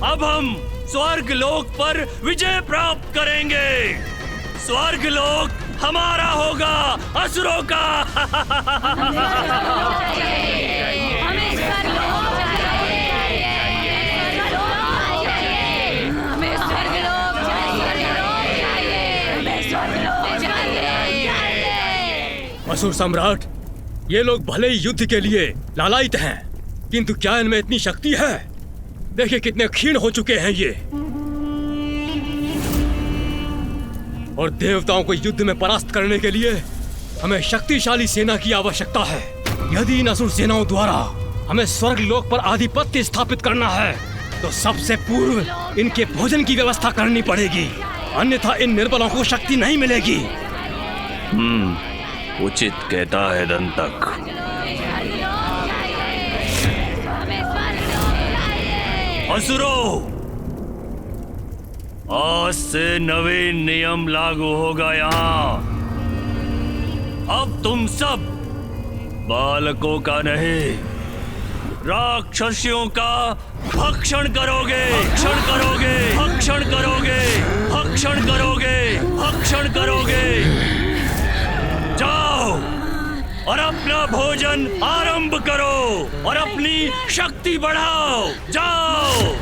अब हम स्वर्ग लोक पर विजय प्राप्त करेंगे। स्वर्ग लोक हमारा होगा, असुरों का। असुर सम्राट, ये लोग भले ही युद्ध के लिए लालायित हैं, किंतु क्या इनमें इतनी शक्ति है? देखिए कितने क्षीण हो चुके हैं ये। और देवताओं को युद्ध में परास्त करने के लिए हमें शक्तिशाली सेना की आवश्यकता है। यदि इन असुर सेनाओं द्वारा हमें स्वर्ग लोक पर आधिपत्य स्थापित करना है तो सबसे पूर्व इनके भोजन की व्यवस्था करनी पड़ेगी, अन्यथा इन निर्बलों को शक्ति नहीं मिलेगी। उचित कहता है दंतक। असुरों, आज से नवीन नियम लागू होगा यहाँ। अब तुम सब बालकों का नहीं, राक्षसियों का भक्षण करोगे, भक्षण करोगे, भक्षण करोगे, भक्षण करोगे, भक्षण करोगे। जाओ और अपना भोजन आरंभ करो और अपनी शक्ति बढ़ाओ। जाओ।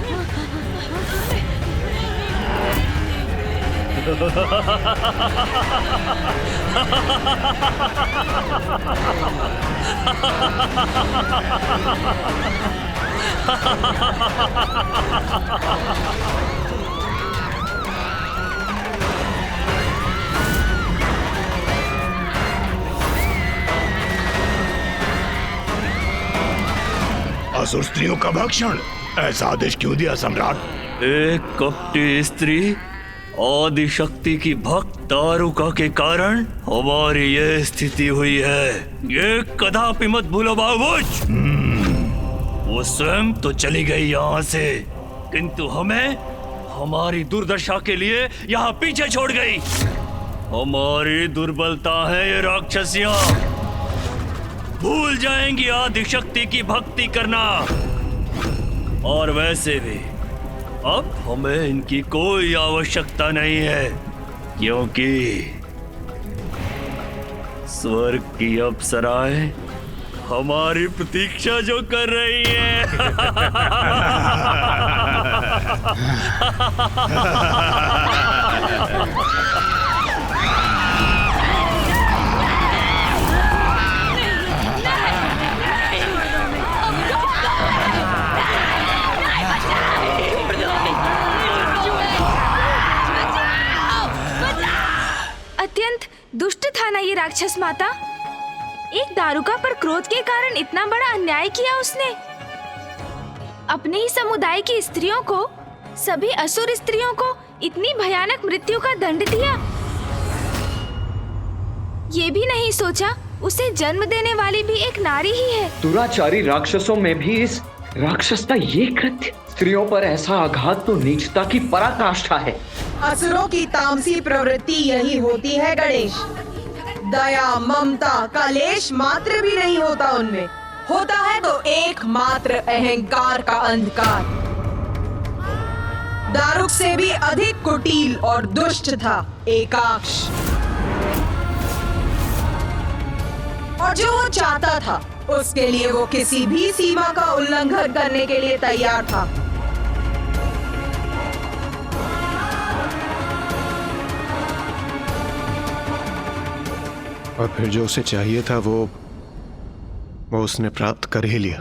असुर स्त्रियों का भक्षण, ऐसा आदेश क्यों दिया सम्राट? एक कपटी स्त्री आदि शक्ति की भक्त दारुका के कारण हमारी ये स्थिति हुई है। ये कदापि मत भूलो बाबूज। वो स्वयं तो चली गई यहाँ से, किंतु हमें हमारी दुर्दशा के लिए यहाँ पीछे छोड़ गई। हमारी दुर्बलता है ये राक्षसियाँ, भूल जाएंगी आदि शक्ति की भक्ति करना। और वैसे भी अब हमें इनकी कोई आवश्यकता नहीं है, क्योंकि स्वर्ग की अप्सराएं हमारी प्रतीक्षा जो कर रही है। अत्यंत दुष्ट था ना ये राक्षस माता। एक दारुका पर क्रोध के कारण इतना बड़ा अन्याय किया उसने। अपने ही समुदाय की स्त्रियों को, सभी असुर स्त्रियों को इतनी भयानक मृत्यु का दंड दिया। ये भी नहीं सोचा उसे जन्म देने वाली भी एक नारी ही है। दुराचारी राक्षसों में भी इस राक्षस का ये कृत्य, स्त्रियों पर ऐसा आघात तो नीचता की पराकाष्ठा है। असुरों की तामसी प्रवृत्ति यही होती है गणेश। दया, ममता का लेश मात्र भी नहीं होता उनमें। होता है तो एकमात्र अहंकार का अंधकार। दारुक से भी अधिक कुटिल और दुष्ट था एकाक्ष। और जो वो चाहता था उसके लिए वो किसी भी सीमा का उल्लंघन करने के लिए तैयार था। और फिर जो उसे चाहिए था वो उसने प्राप्त कर ही लिया।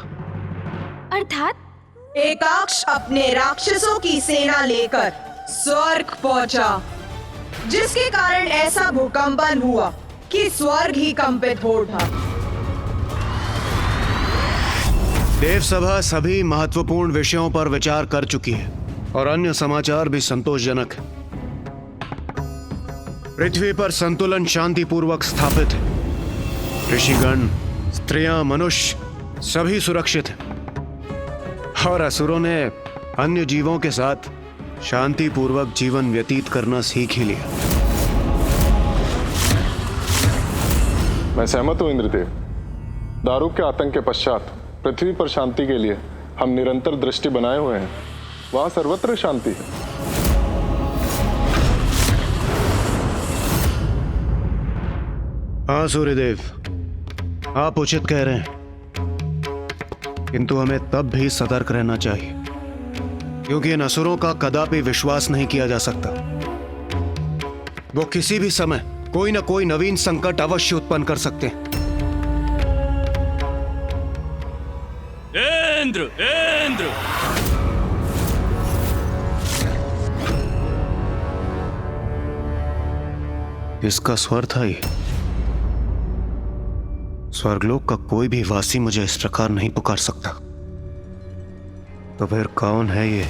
अर्थात एकाक्ष अपने राक्षसों की सेना लेकर स्वर्ग पहुंचा, जिसके कारण ऐसा भूकंपन हुआ कि स्वर्ग ही कंपित हो उठा। देवसभा सभी महत्वपूर्ण विषयों पर विचार कर चुकी है और अन्य समाचार भी संतोषजनक है। पृथ्वी पर संतुलन शांतिपूर्वक स्थापित है। ऋषिगण, स्त्रियां, मनुष्य सभी सुरक्षित हैं और असुरों ने अन्य जीवों के साथ शांतिपूर्वक जीवन व्यतीत करना सीख ही लिया। मैं सहमत हूं इंद्रदेव। दारुक के आतंक के पश्चात पृथ्वी पर शांति के लिए हम निरंतर दृष्टि बनाए हुए हैं। वहां सर्वत्र शांति है। हाँ सूर्यदेव, आप उचित कह रहे हैं, किंतु हमें तब भी सतर्क रहना चाहिए, क्योंकि इन असुरों का कदापि विश्वास नहीं किया जा सकता। वो किसी भी समय कोई न कोई नवीन संकट अवश्य उत्पन्न कर सकते हैं। इंद्र, इंद्र! इसका स्वर था ये। स्वर्गलोक का कोई भी वासी मुझे इस प्रकार नहीं पुकार सकता। तो फिर कौन है ये?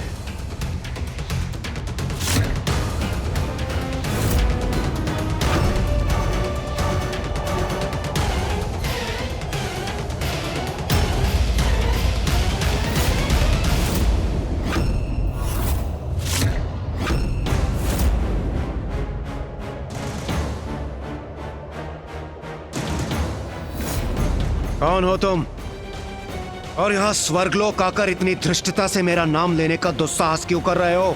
कौन हो तुम? और यहां स्वर्गलोक आकर इतनी धृष्टता से मेरा नाम लेने का दुस्साहस क्यों कर रहे हो?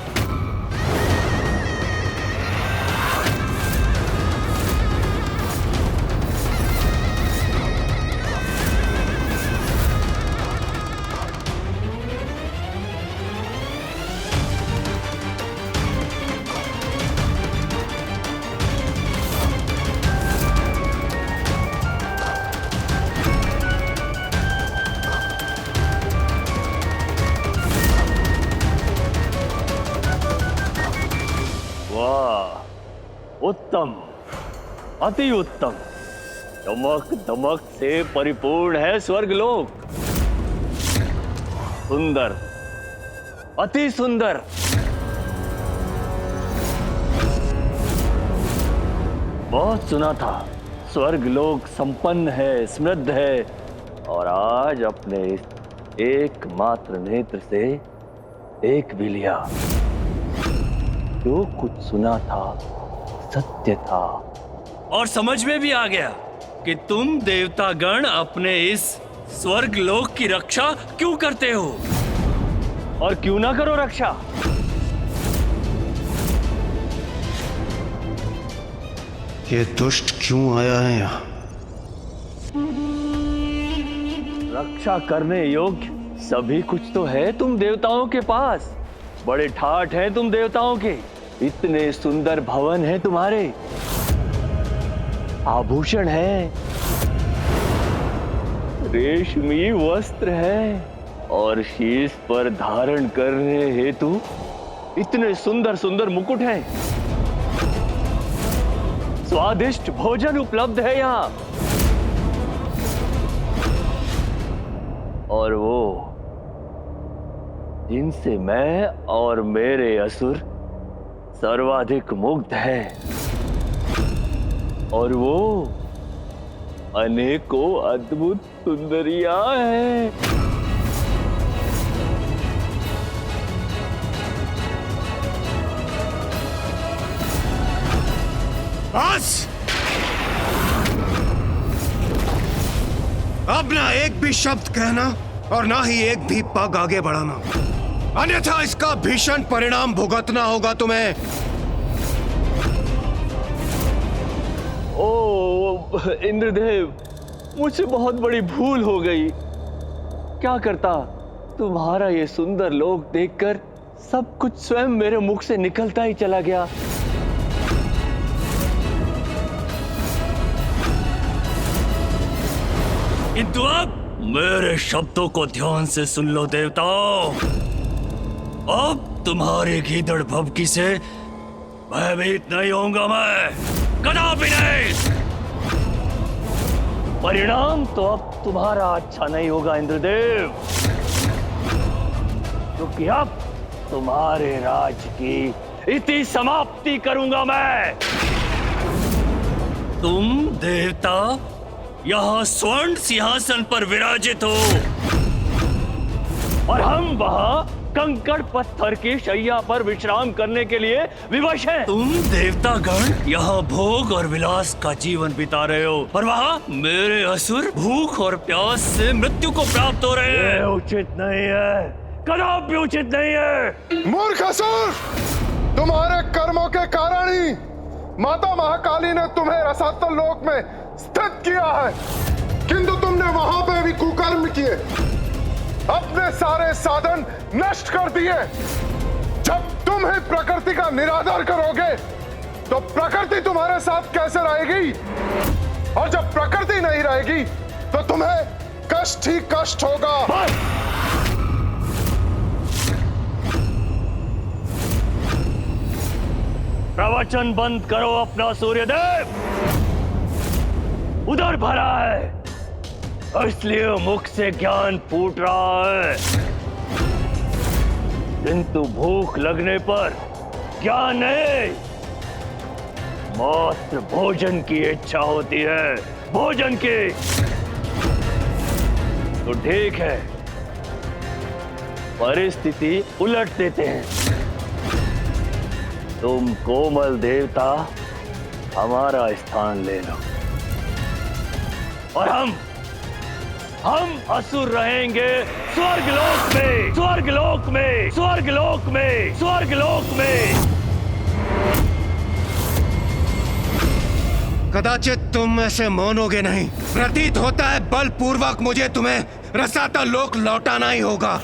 उत्तम, अति उत्तम। चमक दमक से परिपूर्ण है स्वर्गलोक। सुंदर, अति सुंदर। बहुत सुना था स्वर्गलोक संपन्न है, समृद्ध है, और आज अपने इस एकमात्र नेत्र से देख भी लिया। जो कुछ सुना था सत्य था, और समझ में भी आ गया कि तुम देवतागण अपने इस स्वर्गलोक की रक्षा क्यों करते हो, और क्यों ना करो रक्षा। ये दुष्ट क्यों आया है यहाँ? रक्षा करने योग्य सभी कुछ तो है तुम देवताओं के पास। बड़े ठाठ हैं तुम देवताओं के। इतने सुंदर भवन हैं तुम्हारे, आभूषण है, रेशमी वस्त्र है, और शीश पर धारण करने हेतु इतने सुंदर सुंदर मुकुट हैं। स्वादिष्ट भोजन उपलब्ध है यहाँ, और वो जिनसे मैं और मेरे असुर सर्वाधिक मुग्ध है, और वो अनेकों अद्भुत सुंदरियां हैं। बस! अब ना एक भी शब्द कहना और ना ही एक भी पग आगे बढ़ाना, अन्यथा इसका भीषण परिणाम भुगतना होगा तुम्हें। ओ इंद्रदेव, मुझसे बहुत बड़ी भूल हो गई। क्या करता, तुम्हारा ये सुंदर लोक देखकर सब कुछ स्वयं मेरे मुख से निकलता ही चला गया। किंतु अब मेरे शब्दों को ध्यान से सुन लो देवताओं। अब तुम्हारे गीदड़ भभकी से भयभीत नहीं होऊंगा मैं, कदापि नहीं। परिणाम तो अब तुम्हारा अच्छा नहीं होगा इंद्रदेव, क्योंकि अब तुम्हारे राज्य की इति समाप्ति करूंगा मैं। तुम देवता यहाँ स्वर्ण सिंहासन पर विराजित हो, और हम वहाँ कंकड़ पत्थर की शैया पर विश्राम करने के लिए विवश हैं। तुम देवतागण यहाँ भोग और विलास का जीवन बिता रहे हो, और वहाँ मेरे असुर भूख और प्यास से मृत्यु को प्राप्त हो रहे हैं। उचित नहीं है, कदापि उचित नहीं है। मूर्ख असुर, तुम्हारे कर्मों के कारण ही माता महाकाली ने तुम्हें रसातल लोक में स्थित किया है, किंतु तुमने वहां पे भी कुकर्म किए, अपने सारे साधन नष्ट कर दिए। जब तुम ही प्रकृति का निरादर करोगे तो प्रकृति तुम्हारे साथ कैसे रहेगी? और जब प्रकृति नहीं रहेगी तो तुम्हें कष्ट ही कष्ट होगा। प्रवचन बंद करो अपना सूर्यदेव। उधर भरा है, इसलिए मुख से ज्ञान फूट रहा है, किंतु भूख लगने पर ज्ञान नहीं, मात्र भोजन की इच्छा होती है, भोजन की। तो ठीक है, परिस्थिति उलट देते हैं। तुम कोमल देवता हमारा स्थान ले लो और हम असुर रहेंगे स्वर्गलोक में, स्वर्गलोक में, स्वर्गलोक में, स्वर्गलोक में। कदाचित तुम ऐसे मानोगे नहीं। प्रतीत होता है बलपूर्वक मुझे तुम्हें रसातल लोक लौटाना ही होगा।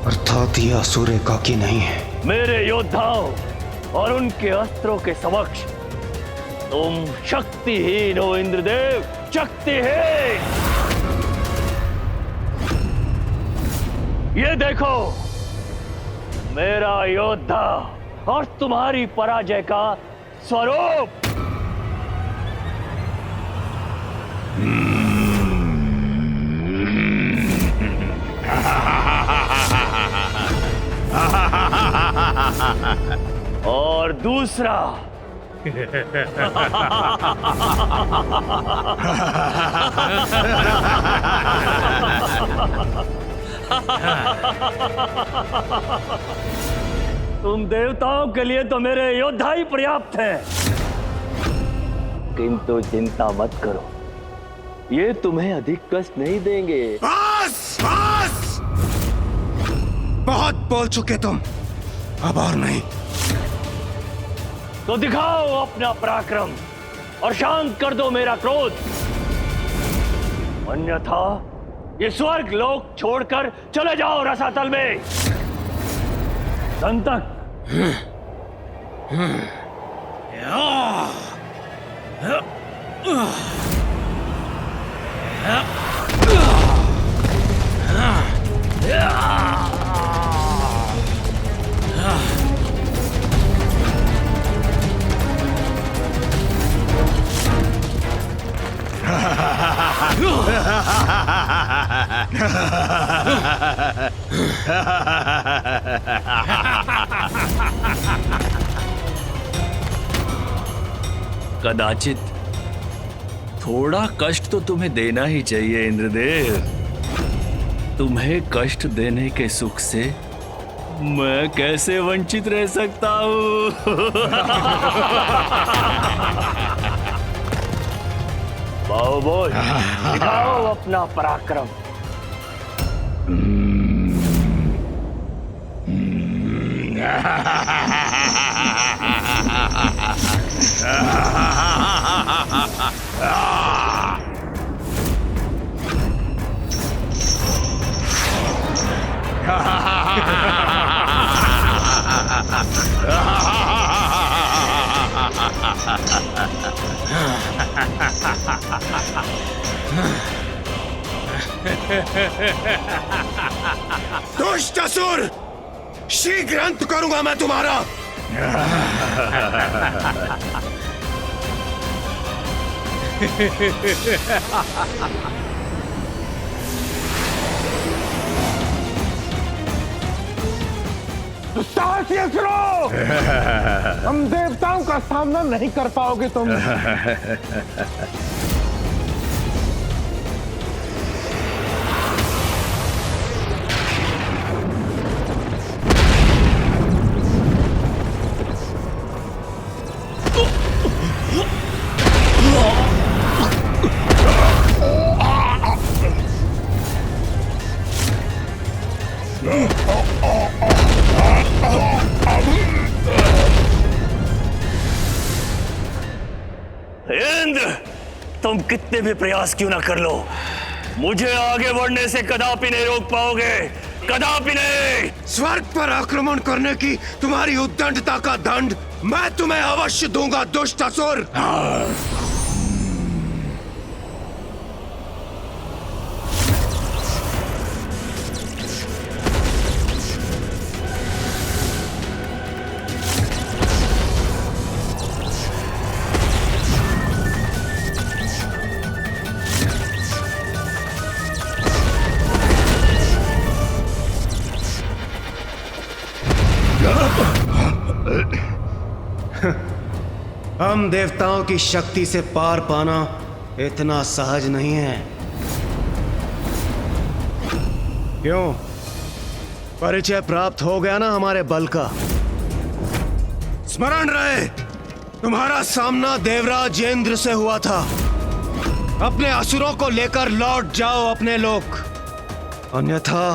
अर्थात यह असुर एकाकी नहीं है। मेरे योद्धाओं और उनके अस्त्रों के समक्ष तुम शक्तिहीन हो इंद्रदेव, शक्तिहीन। ये देखो मेरा योद्धा और तुम्हारी पराजय का स्वरूप। और दूसरा तुम देवताओं के लिए तो मेरे योद्धा ही पर्याप्त हैं, किंतु चिंता मत करो, ये तुम्हें अधिक कष्ट नहीं देंगे। बस बस, बहुत बोल चुके तुम, अब और नहीं। तो दिखाओ अपना पराक्रम और शांत कर दो मेरा क्रोध, अन्यथा ये स्वर्ग लोक छोड़कर चले जाओ रसातल में। संतक कदाचित थोड़ा कष्ट तो तुम्हें देना ही चाहिए इंद्रदेव। तुम्हें कष्ट देने के सुख से मैं कैसे वंचित रह सकता हूँ? बाहुबोल, दिखाओ अपना पराक्रम। तुम दुष्ट असुर, शीघ्र अंत करूंगा मैं तुम्हारा। साहसी असुरों, हम देवताओं का सामना नहीं कर पाओगे तुम। इंद्र, तुम कितने भी प्रयास क्यों ना कर लो, मुझे आगे बढ़ने से कदापि नहीं रोक पाओगे, कदापि नहीं। स्वर्ग पर आक्रमण करने की तुम्हारी उद्दंडता का दंड मैं तुम्हें अवश्य दूंगा दुष्ट असुर। हम देवताओं की शक्ति से पार पाना इतना सहज नहीं है। क्यों? परिचय प्राप्त हो गया ना हमारे बल का। स्मरण रहे, तुम्हारा सामना देवराज इंद्र से हुआ था। अपने असुरों को लेकर लौट जाओ अपने लोक, अन्यथा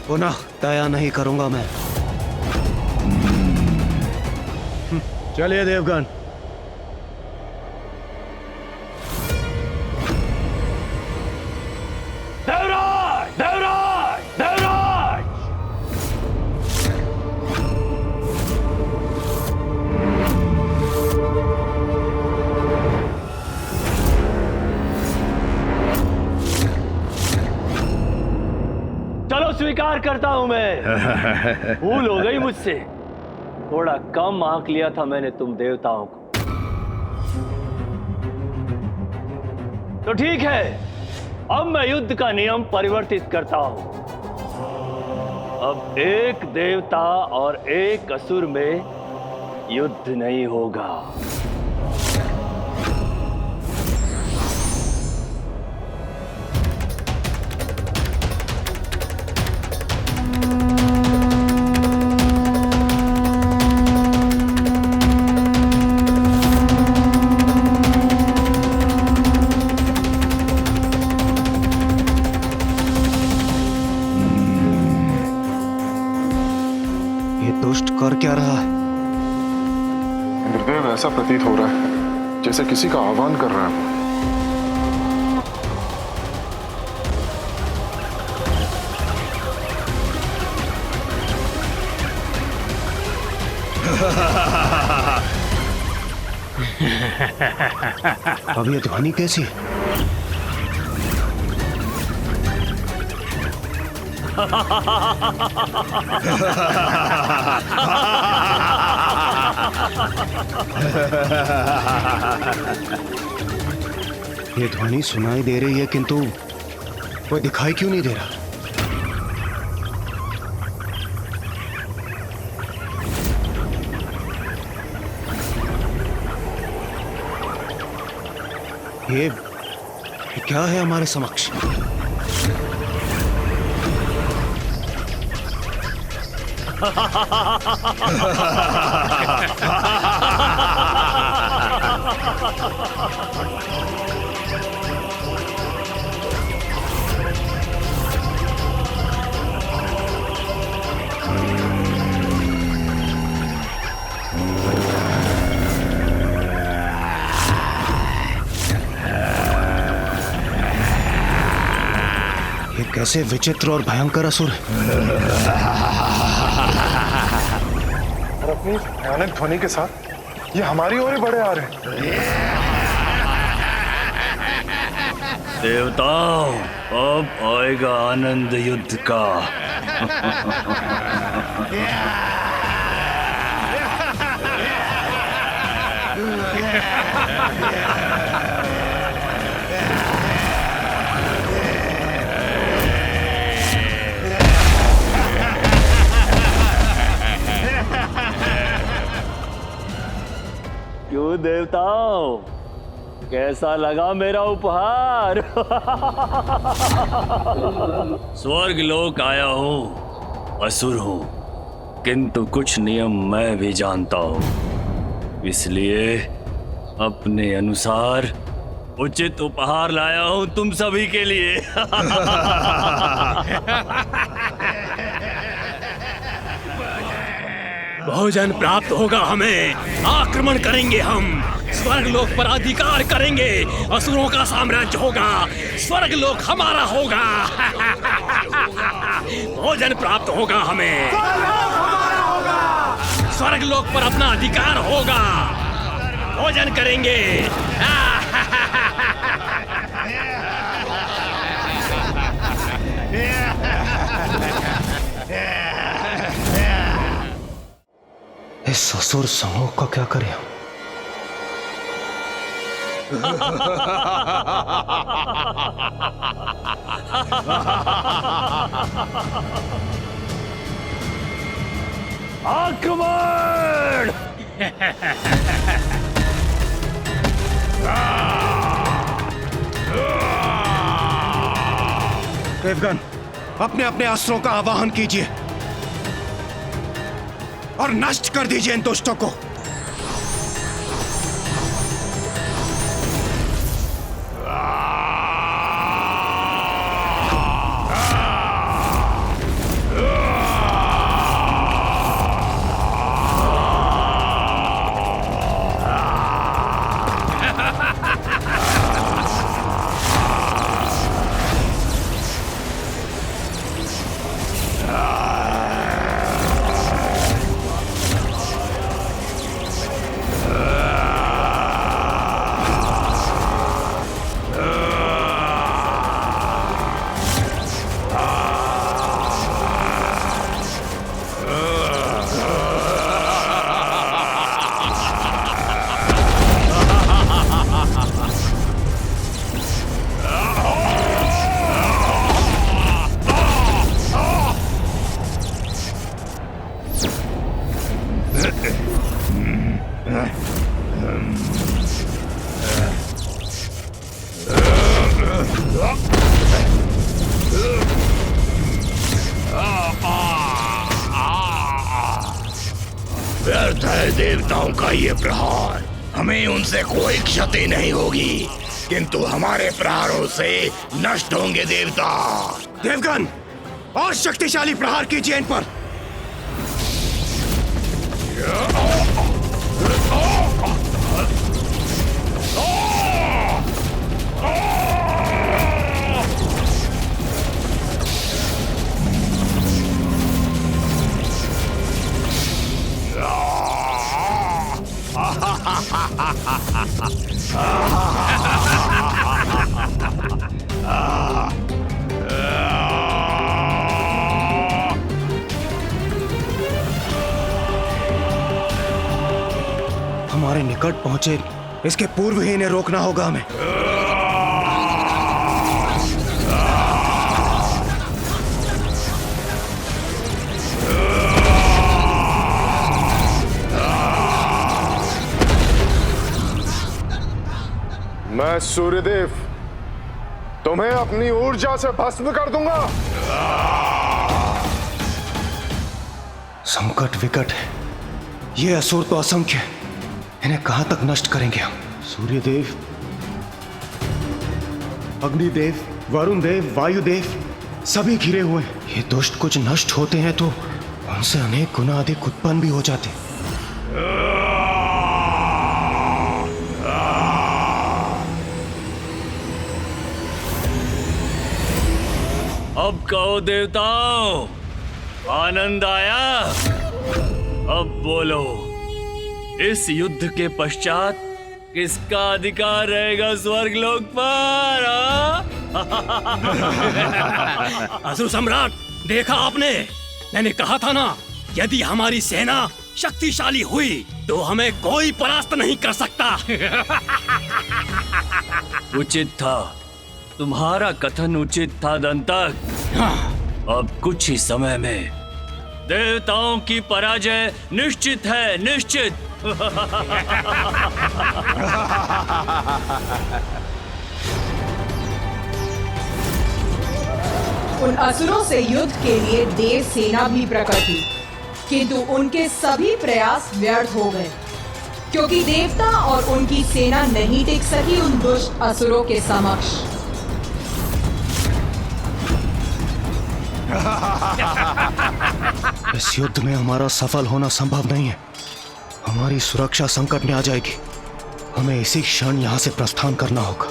पुनः दया नहीं करूंगा मैं। चलिए देवगण। देवराज, देवराज, देवराज। चलो स्वीकार करता हूं मैं, भूल हो गई मुझसे, थोड़ा कम आंक लिया था मैंने तुम देवताओं को। तो ठीक है, अब मैं युद्ध का नियम परिवर्तित करता हूं। अब एक देवता और एक असुर में युद्ध नहीं होगा। कर क्या रहा है? इंद्रदेव, ऐसा प्रतीत हो रहा है जैसे किसी का आह्वान कर रहा है। अब ये ध्वनि कैसी है? ये ध्वनि सुनाई दे रही है किंतु कोई दिखाई क्यों नहीं दे रहा? ये क्या है हमारे समक्ष? ये कैसे विचित्र और भयंकर असुर है। और अपनी भयानक ध्वनि के साथ ये हमारी ओर ही बढ़े आ रहे हैं। देवताओं, अब आएगा आनंद युद्ध का। क्यों देवताओं, कैसा लगा मेरा उपहार? स्वर्ग लोक आया हूँ, असुर हूँ, किंतु कुछ नियम मैं भी जानता हूँ, इसलिए अपने अनुसार उचित उपहार लाया हूँ तुम सभी के लिए। भोजन प्राप्त होगा हमें, आक्रमण करेंगे हम, स्वर्ग लोक पर अधिकार करेंगे, असुरों का साम्राज्य होगा, स्वर्ग लोक हमारा होगा। भोजन प्राप्त होगा हमें, स्वर्ग लोक पर अपना अधिकार होगा, भोजन करेंगे। इस असुर समूह का क्या करें? आक्रमण! देवगण, अपने अपने अस्त्रों का आवाहन कीजिए और नष्ट कर दीजिए इन दुष्टों को। व्यर्थ है देवताओं का ये प्रहार, हमें उनसे कोई क्षति नहीं होगी, किंतु हमारे प्रहारों से नष्ट होंगे देवता। देवगण, और शक्तिशाली प्रहार कीजिए इन पर। हमारे निकट पहुंचे, इसके पूर्व ही इन्हें रोकना होगा हमें। मैं सूर्यदेव तुम्हें अपनी ऊर्जा से भस्म कर दूंगा। संकट विकट है, ये असुर तो असंख्य है, इन्हें कहां तक नष्ट करेंगे हम? सूर्यदेव, अग्निदेव, वरुण देव, वायुदेव सभी घिरे हुए हैं। ये दुष्ट कुछ नष्ट होते हैं तो उनसे अनेक गुना अधिक उत्पन्न भी हो जाते हैं। अब कहो देवताओं, आनंद आया? अब बोलो, इस युद्ध के पश्चात किसका अधिकार रहेगा स्वर्गलोक पर? असुर सम्राट, देखा आपने, मैंने कहा था ना, यदि हमारी सेना शक्तिशाली हुई तो हमें कोई परास्त नहीं कर सकता। उचित था, तुम्हारा कथन उचित था दंतक। अब कुछ ही समय में देवताओं की पराजय निश्चित है, निश्चित। उन असुरों से युद्ध के लिए देव सेना भी प्रकट हुई, किंतु उनके सभी प्रयास व्यर्थ हो गए, क्योंकि देवता और उनकी सेना नहीं टिक सकी उन दुष्ट असुरों के समक्ष। इस युद्ध में हमारा सफल होना संभव नहीं है। हमारी सुरक्षा संकट में आ जाएगी। हमें इसी क्षण यहाँ से प्रस्थान करना होगा।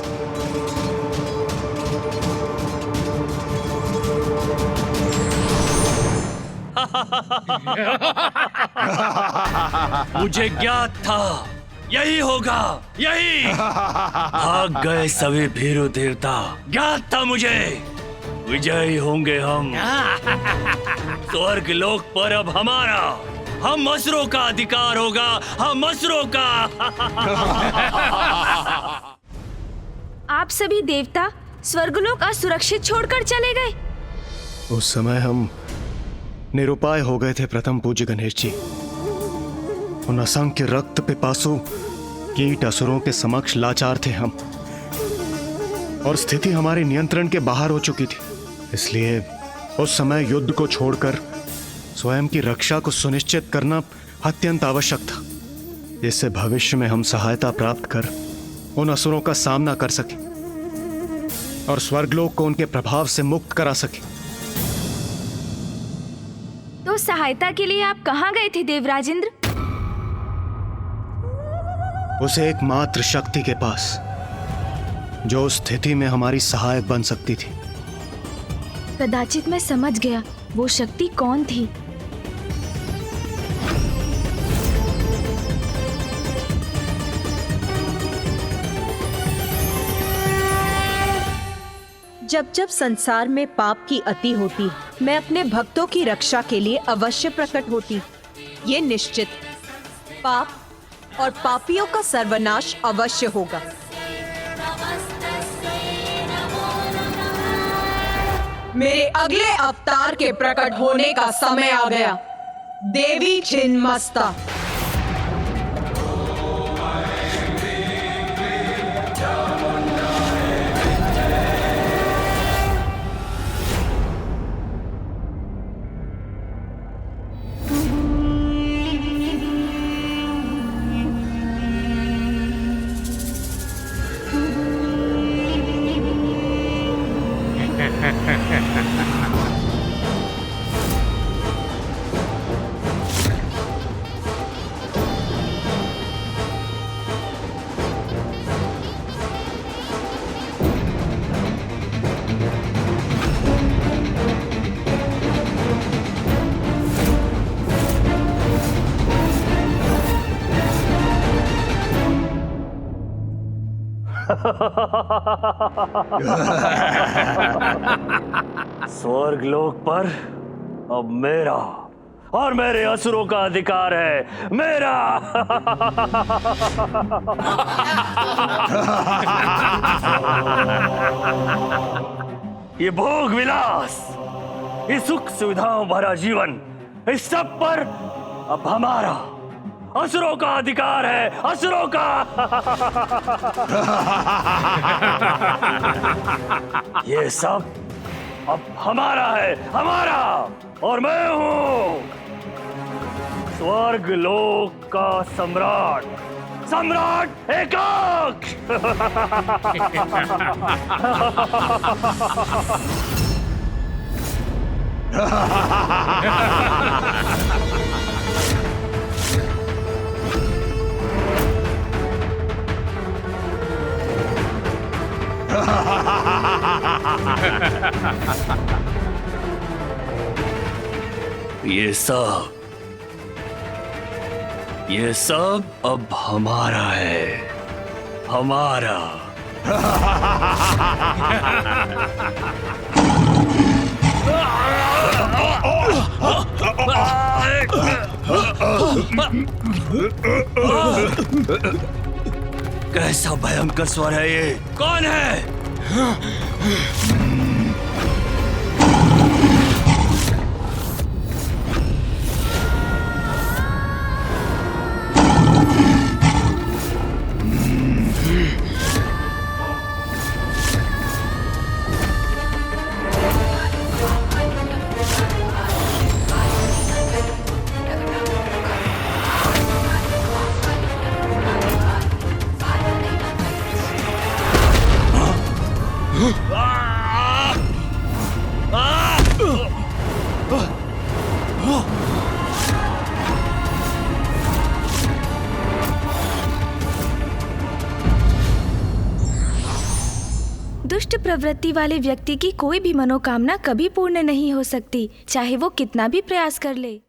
मुझे ज्ञात था यही होगा, यही। भाग गए सभी भीरू देवता, ज्ञात था मुझे। विजयी होंगे हम। स्वर्ग लोक पर अब हमारा, हम असुरों का अधिकार होगा, हम असुरों का। आप सभी देवता स्वर्गलोक असुरक्षित छोड़कर चले गए। उस समय हम निरुपाय हो गए थे प्रथम पूज्य गणेश जी। उन असंख्य रक्त पिपासु कीट असुरों के समक्ष लाचार थे हम, और स्थिति हमारे नियंत्रण के बाहर हो चुकी थी। इसलिए उस समय युद्ध को छोड़कर स्वयं की रक्षा को सुनिश्चित करना अत्यंत आवश्यक था, जिससे भविष्य में हम सहायता प्राप्त कर उन असुरों का सामना कर सके और स्वर्गलोक को उनके प्रभाव से मुक्त करा सके। तो सहायता के लिए आप कहाँ गए थे देवराजेंद्र? उस एकमात्र शक्ति के पास जो उस स्थिति में हमारी सहायक बन सकती थी। कदाचित मैं समझ गया वो शक्ति कौन थी। जब जब संसार में पाप की अति होती, मैं अपने भक्तों की रक्षा के लिए अवश्य प्रकट होती। ये निश्चित, पाप और पापियों का सर्वनाश अवश्य होगा। मेरे अगले अवतार के प्रकट होने का समय आ गया। देवी छिन्नमस्ता। स्वर्ग लोक पर अब मेरा और मेरे असुरों का अधिकार है, मेरा। ये भोग विलास, ये सुख सुविधाओं भरा जीवन, इस सब पर अब हमारा, असुरों का अधिकार है, असुरों का। ये सब अब हमारा है, हमारा। और मैं हूं स्वर्ग लोक का सम्राट, सम्राट एकाक्ष। ये सब अब हमारा है, हमारा। कैसा भयंकर स्वर है ये? कौन है? दुष्ट प्रवृत्ति वाले व्यक्ति की कोई भी मनोकामना कभी पूर्ण नहीं हो सकती, चाहे वो कितना भी प्रयास कर ले।